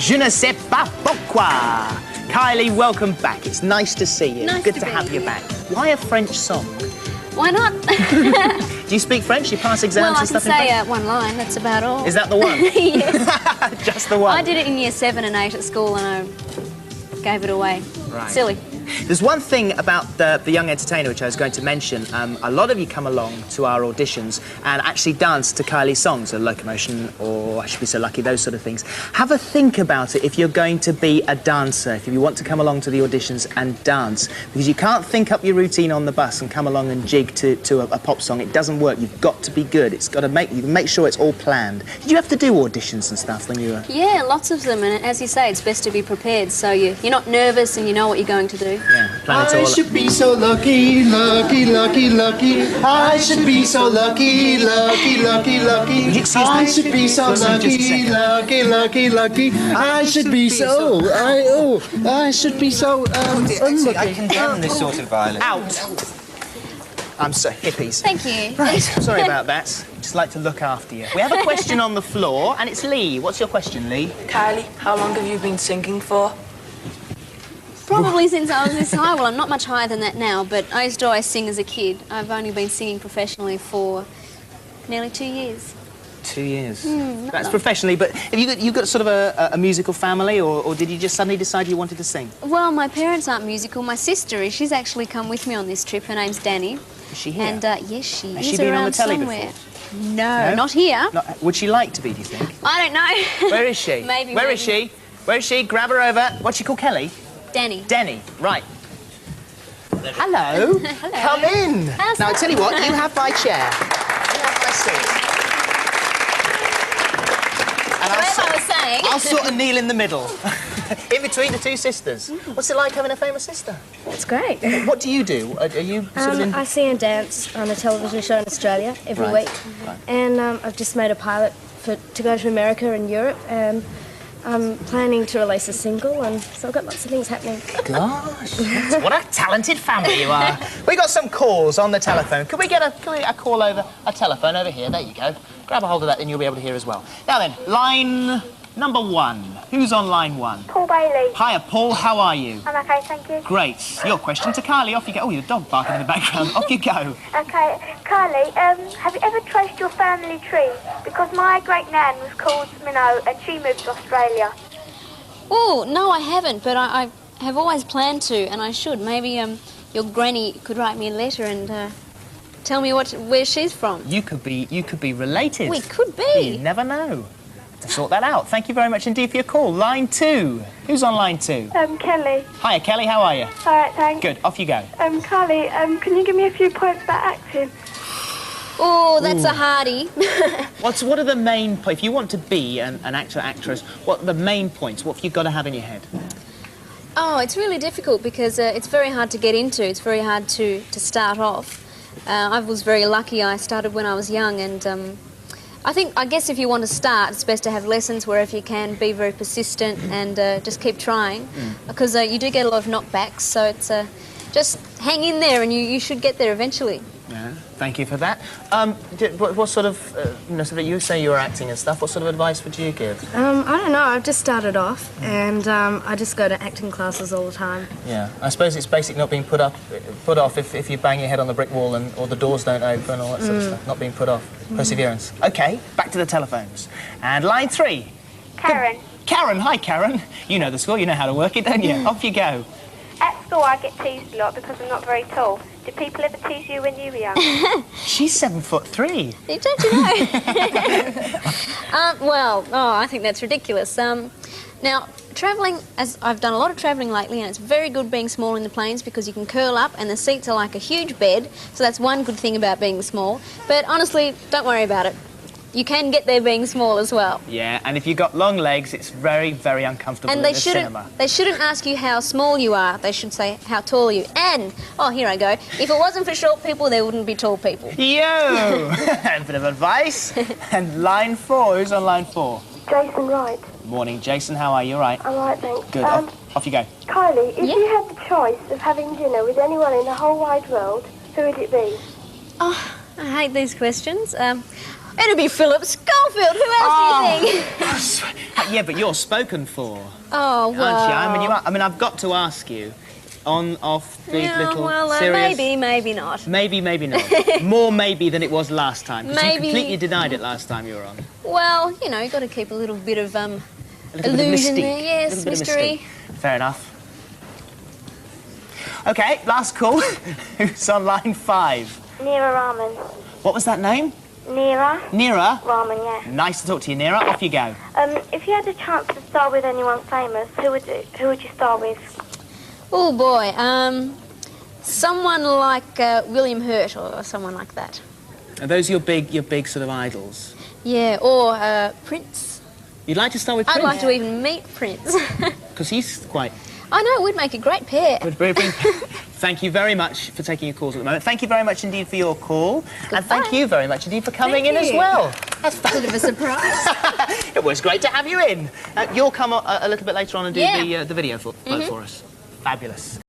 Je ne sais pas pourquoi. Kylie, welcome back. It's nice to see you. Nice Good to to be have you here. back. Why a French song? Why not? Do you speak French? You pass exams Well, and stuff I can in French? say one line, that's about all. Is that the one? Yes. Just the one? I did it in year 7 and 8 at school and I gave it away. Right. Silly. There's one thing about the young entertainer which I was going to mention. A lot of you come along to our auditions and actually dance to Kylie's songs, a Locomotion or I Should Be So Lucky, those sort of things. Have a think about it if you're going to be a dancer, if you want to come along to the auditions and dance, because you can't think up your routine on the bus and come along and jig to a pop song. It doesn't work. You've got to be good. It's got to make sure it's all planned. Did you have to do auditions and stuff when you were... Yeah, lots of them, and as you say, it's best to be prepared so you're not nervous and you know what you're going to do. Yeah, plan it I all. should be so lucky, lucky, lucky, lucky. I should be so lucky, lucky, lucky, lucky. Would you excuse me? I should be so Listen, just a lucky, second. lucky, lucky, lucky. I should be so. I should be so unlucky. I condemn this sort of violence. Out! I'm so hippies. Thank you. Right, sorry about that. Just like to look after you. We have a question on the floor, and it's Lee. What's your question, Lee? Kylie, how long have you been singing for? Probably since I was this high. Well, I'm not much higher than that now, but I used to always sing as a kid. I've only been singing professionally for nearly 2 years. 2 years. not That's long. professionally, but have you got sort of a musical family, or did you just suddenly decide you wanted to sing? Well, my parents aren't musical. My sister is. She's actually come with me on this trip. Her name's Dannii. Is she here? And yes, she Has is she been on around the telly somewhere. before? No, No? not here. Would she like to be, do you think? I don't know. Where is she? Maybe. Where is she? Where is she? Grab her over. What's she called, Kelly? Dannii. Dannii, right. Hello. Hello. Come in. How's Now, I that? tell you what, you have my chair. You have my seat. And As I was saying. I'll sort of kneel in the middle, in between the two sisters. What's it like having a famous sister? It's great. What do? Are you sort of in... I see her dance on a television show in Australia every Right, week. right. And I've just made a pilot to go to America and Europe, and I'm planning to release a single, and so I've got lots of things happening. Gosh, what a talented family you are. We got some calls on the telephone. Can we get a call over a telephone over here? There you go. Grab a hold of that and you'll be able to hear as well. Now then, line number 1. Who's on line 1? Paul Bailey. Hiya, Paul. How are you? I'm okay, thank you. Great. Your question to Kylie. Off you go. Oh, your dog barking in the background. Off you go. Okay, Kylie, have you ever traced your family tree? Because my great nan was called Minnow and she moved to Australia. Oh, no, I haven't, but I have always planned to, and I should. Maybe your granny could write me a letter and tell me where she's from. You could be related. We could You be. never know. To sort that out. Thank you very much indeed for your call. Line 2. Who's on line 2? Kelly. Hiya, Kelly. How are you? All right, thanks. Good. Off you go. Kylie, can you give me a few points about acting? Oh, that's a hardie. What are the main... If you want to be an actor or actress, what are the main points? What have you got to have in your head? Oh, it's really difficult because it's very hard to get into. It's very hard to start off. I was very lucky. I started when I was young, and I guess if you want to start, it's best to have lessons wherever you can, be very persistent and just keep trying, because you do get a lot of knockbacks, so it's just hang in there and you should get there eventually. Yeah, thank you for that. What sort of... you say you were acting and stuff. What sort of advice would you give? I don't know, I've just started off, and I just go to acting classes all the time. Yeah, I suppose it's basically not being put off if you bang your head on the brick wall or the doors don't open, all that sort of stuff. Not being put off. Perseverance. OK, back to the telephones. And line 3. Karen. Karen. Hi, Karen. You know the score. You know how to work it, don't you? Off you go. At school, I get teased a lot because I'm not very tall. Did people ever tease you when you were young? She's 7'3". Don't you know? I think that's ridiculous. Now, travelling, as I've done a lot of travelling lately, and it's very good being small in the planes because you can curl up and the seats are like a huge bed, so that's one good thing about being small. But honestly, don't worry about it. You can get there being small as well. Yeah, and if you've got long legs, it's very, very uncomfortable And in the cinema. they shouldn't ask you how small you are. They should say, how tall are you? And, oh, here I go. If it wasn't for short people, there wouldn't be tall people. Yo! A bit of advice. And line 4. Who's on line 4? Jason Wright. Morning, Jason. How are you? All right? I'm all right, thanks. Good. Off you go. Kylie, if Yeah? you had the choice of having dinner with anyone in the whole wide world, who would it be? Oh, I hate these questions. It'd be Philip Scholar. Garfield. Who else do you think? Yeah, but you're spoken for, Oh, well. aren't you? I mean, I've got to ask you, off these Yeah, little well, serious... maybe not. Maybe, maybe not. More maybe than it was last time. 'Cause you Maybe. completely denied it last time you were on. Well, you know, you've got to keep a little bit of A little illusion bit of mystique. there. Yes, A little bit of mystery. mystique. Fair enough. OK, last call. Who's on line 5? Neera Raman. What was that name? Neera Neera? Raman, yeah. Nice to talk to you, Neera. Off you go. If you had a chance to star with anyone famous, who would you star with? Oh boy, someone like William Hurt or someone like that. Are those your big sort of idols? Yeah, or Prince. You'd like to start with I'd Prince? like to even meet Prince. Because he's quite... I know, we'd make a great pair. Thank you very much for taking your calls at the moment. Thank you very much indeed for your call. And thank you very much indeed for coming in as well. That's a bit of a surprise. It was great to have you in. You'll come a little bit later on and do the video for us. Fabulous.